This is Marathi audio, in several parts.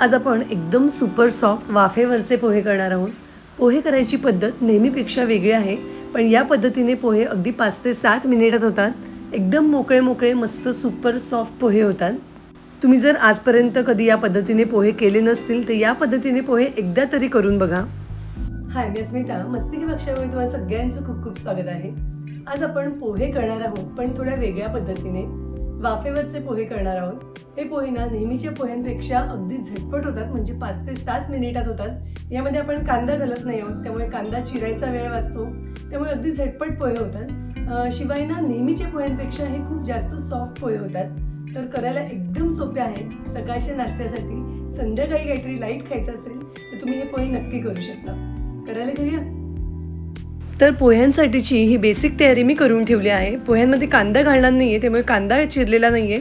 आज आपण एकदम सुपर सॉफ्ट वाफेवरचे पोहे करणार आहोत। पोहे करायची पद्धत नेहमीपेक्षा वेगळी आहे, पण या पद्धतीने पोहे अगदी 5 ते 7 मिनिटात होतात। एकदम मोकळे मोकळे मस्त सुपर सॉफ्ट पोहे होतात। तुम्ही जर आजपर्यंत कधी या पद्धतीने पोहे केले नसतील तर या पद्धतीने पोहे एकदा तरी करून बघा। हाय, मी अस्मिता, मस्ती की कक्षामध्ये तुम्हाला सगळ्यांचं खूप खूप स्वागत आहे। आज आपण पोहे करणार आहोत, पण थोड्या वेगळ्या पद्धतीने वाफेवरचे पोहे करणार आहोत। हे पोहे ना नेहमीच्या पोह्यांपेक्षा अगदी झटपट होतात, म्हणजे 5 ते 7 मिनिटात होतात। यामध्ये आपण कांदा घालत नाही आहोत, त्यामुळे कांदा चिरायचा वेळ वाचतो, त्यामुळे अगदी झटपट पोहे होतात। शिवाय ना नेहमीच्या पोह्यांपेक्षा हे खूप जास्त सॉफ्ट पोहे होतात। तर करायला एकदम सोपे आहेत। सकाळच्या नाश्त्यासाठी, संध्याकाळी काहीतरी लाईट खायचं असेल तर तुम्ही हे पोहे नक्की करू शकता। करायला घेऊया। तर पोह्यांसाठीची ही बेसिक तयारी मी करून ठेवली आहे। पोह्यांमध्ये कांदा घालणार नाहीये, त्यामुळे कांदा चिरलेला नाहीये।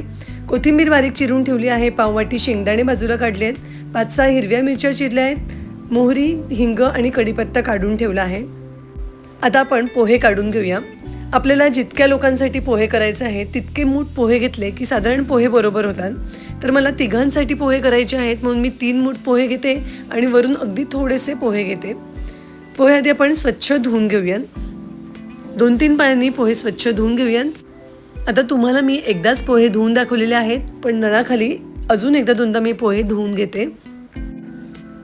कोथिंबीर बारीक चिरून ठेवली आहे। पाववाटी शेंगदाणे बाजूला काढले आहेत। 5-6 हिरव्या मिरच्या चिरल्या आहेत। मोहरी, हिंग आणि कढीपत्ता काढून ठेवला आहे। आता आपण पोहे काढून घेऊया। आपल्याला जितक्या लोकांसाठी पोहे करायचे आहेत तितके मूठ पोहे घेतले की साधारण पोहे बरोबर होतात। तर मला तिघांसाठी पोहे करायचे आहेत, म्हणून मी 3 मूठ पोहे घेते आणि वरून अगदी थोडेसे पोहे घेते। पोहे आधी आपण स्वच्छ धुवून घेऊयात। 2-3 पाण्याने पोहे स्वच्छ धुवून घेऊयात। आता तुम्हाला मी एकदाच पोहे धुवून दाखवलेले आहेत, पण नळाखाली अजून एकदा दोनदा मी पोहे धुवून घेते।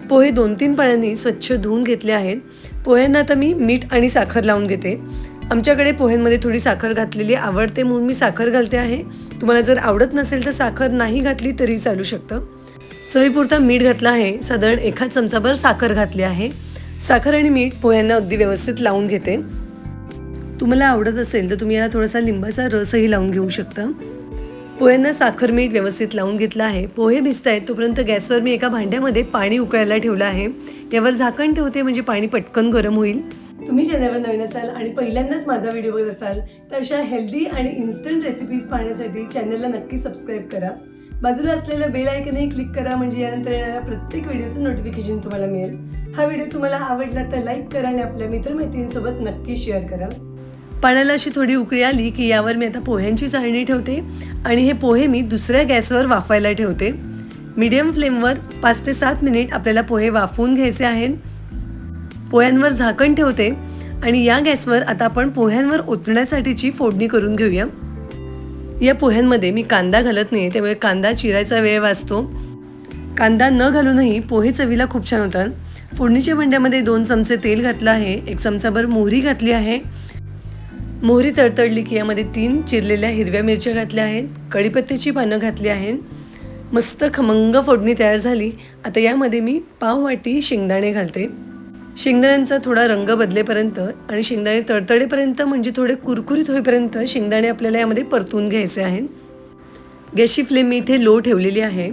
पोहे 2-3 पाण्याने स्वच्छ धुवून घेतले आहेत। पोह्यांना आता मी मीठ आणि साखर लावून घेते। आमच्याकडे पोह्यांमध्ये थोडी साखर घातलेली आवडते, म्हणून मी साखर घालते आहे। तुम्हाला जर आवडत नसेल तर साखर नाही घातली तरी चालू शकतं। चवीपुरता मीठ घातलं आहे। साधारण 1 चमचाभर साखर घातली आहे। साखर आणि मीठ पोह्यांना अगदी व्यवस्थित लावून घेते। तुम्हाला आवडत असेल तर तुम्ही याला थोडासा लिंबाचा रसही लावून घेऊ शकता। पोह्यांना साखर मीठ व्यवस्थित लावून घेतलं आहे। पोहे भिजतायत तोपर्यंत गॅसवर मी एका भांड्यामध्ये पाणी उकळायला ठेवलं आहे। यावर झाकण ठेवते, म्हणजे पाणी पटकन गरम होईल। तुम्ही चॅनलवर नवीन असाल आणि पहिल्यांदाच माझा व्हिडिओ बघत असाल तर अशा हेल्दी आणि इन्स्टंट रेसिपीज पाहण्यासाठी चॅनलला नक्की सबस्क्राईब करा। बाजूला असलेलं बेल आयकनही क्लिक करा, म्हणजे यानंतर येणाऱ्या प्रत्येक व्हिडिओचं नोटिफिकेशन तुम्हाला मिळेल। हा व्हिडिओ तुम्हाला आवडला तर लाईक करा आणि आपल्या मित्रमैत्रिणींसोबत नक्की शेअर करा। पाण्याला अशी थोडी उकळी आली की यावर मी आता पोह्यांची चाळणी ठेवते आणि हे पोहे मी दुसऱ्या गॅसवर वाफायला ठेवते। मीडियम फ्लेमवर 5 ते 7 मिनिट आपल्याला पोहे वाफवून घ्यायचे आहेत। पोह्यांवर झाकण ठेवते आणि या गॅसवर आता आपण पोह्यांवर ओतण्यासाठीची फोडणी करून घेऊया। या पोह्यांमध्ये मी कांदा घालत नाही, त्यामुळे कांदा चिरायचा वेळ वाचतो। कांदा न घालूनही पोहे चवीला खूप छान होतात। फोडणीच्या भांड्यामध्ये 2 चमचे तेल घातलं आहे। 1 चमचाभर मोहरी घातली आहे। मोहरी तडतडली की यामध्ये 3 चिरलेल्या हिरव्या मिरच्या घातल्या आहेत। कढीपत्त्याची पानं घातली आहेत। मस्त खमंग फोडणी तयार झाली। आता यामध्ये मी पाववाटी शेंगदाणे घालते। शेंगदाण्यांचा थोडा रंग बदलेपर्यंत आणि शेंगदाणे तडतडेपर्यंत, म्हणजे थोडे कुरकुरीत होईपर्यंत शेंगदाणे आपल्याला यामध्ये परतून घ्यायचे आहेत। गॅसची फ्लेम मी इथे लो ठेवलेली आहे।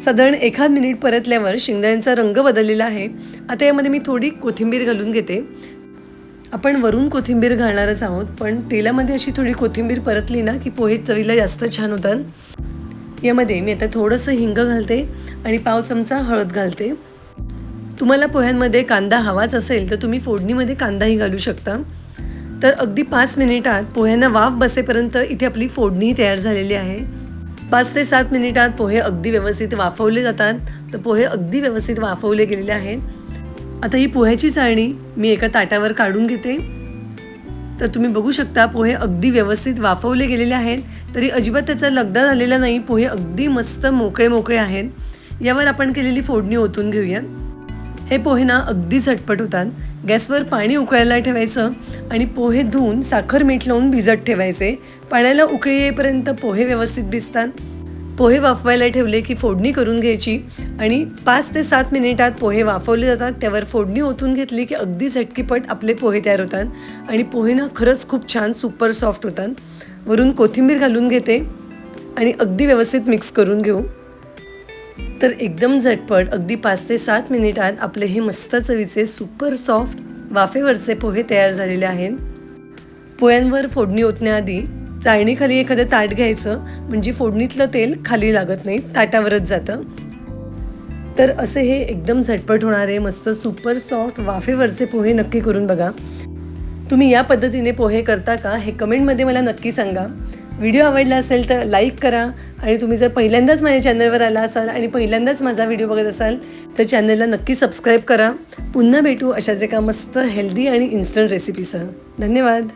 साधारण 1 मिनिट परतल्यावर शेंगदाण्यांचा रंग बदललेला आहे। आता यामध्ये मी थोडी कोथिंबीर घालून घेते। आपण वरून कोथिंबीर घालणारच आहोत, पण तेलामध्ये अशी थोडी कोथिंबीर परतली ना की पोहे चवीला जास्त छान होतात। यामध्ये मी आता थोडंसं हिंग घालते आणि पाव चमचा हळद घालते। तुम्हाला पोह्यांमध्ये कांदा हवाच असेल तर तुम्ही फोडणीमध्ये कांदाही घालू शकता। तर अगदी 5 मिनिटात पोह्यांना वाफ बसेपर्यंत इथे आपली फोडणी तयार झालेली आहे। 5 ते 7 मिनिटात पोहे अगदी व्यवस्थित वाफवले जातात। तर पोहे अगदी व्यवस्थित वाफवले गेलेले आहेत। आता ही पोह्याची चाळणी मी एका ताटावर काढून घेते। तर तुम्ही बघू शकता पोहे अगदी व्यवस्थित वाफवले गेलेले आहेत, तरी अजिबात त्याचा लगदा झालेला नाही। पोहे अगदी मस्त मोकळे मोकळे आहेत। यावर आपण केलेली फोडणी ओतून घेऊया। हे पोहे ना अगदी झटपट होतात। गॅसवर पाणी उकळायला ठेवायचं आणि पोहे धुवून साखर मीठ लावून भिजत ठेवायचे। पाण्याला उकळी येईपर्यंत पोहे व्यवस्थित भिजतात। पोहे वाफवायला ठेवले की फोडणी करून घ्यायची आणि 5 ते 7 मिनिटात पोहे वाफवले जातात। त्यावर फोडणी ओतून घेतली की अगदी झटकीपट आपले पोहे तयार होतात आणि पोहे ना खरंच खूप छान सुपर सॉफ्ट होतात। वरून कोथिंबीर घालून घेते आणि अगदी व्यवस्थित मिक्स करून घेऊ। तर एकदम झटपट अगदी 5 ते 7 मिनिटात आपले हे मस्त चवीचे सुपर सॉफ्ट वाफेवरचे पोहे तयार झालेले आहेत। पोह्यांवर फोडणी ओतण्याआधी चाळणीखाली एखादं ताट घ्यायचं, म्हणजे फोडणीतलं तेल खाली लागत नाही, ताटावरच जातं। तर असे हे एकदम झटपट होणारे मस्त सुपर सॉफ्ट वाफेवरचे पोहे नक्की करून बघा। तुम्ही या पद्धतीने पोहे करता का हे कमेंटमध्ये मला नक्की सांगा। व्हिडिओ आवडला असेल तर लाईक करा आणि तुम्ही जर पहिल्यांदाच माझ्या चॅनलवर आला असाल आणि पहिल्यांदाच माझा व्हिडिओ बघत असाल तर चॅनलला नक्की सबस्क्राईब करा. पुन्हा भेटू अशाच एका मस्त हेल्दी आणि इन्स्टंट रेसिपीसह. धन्यवाद.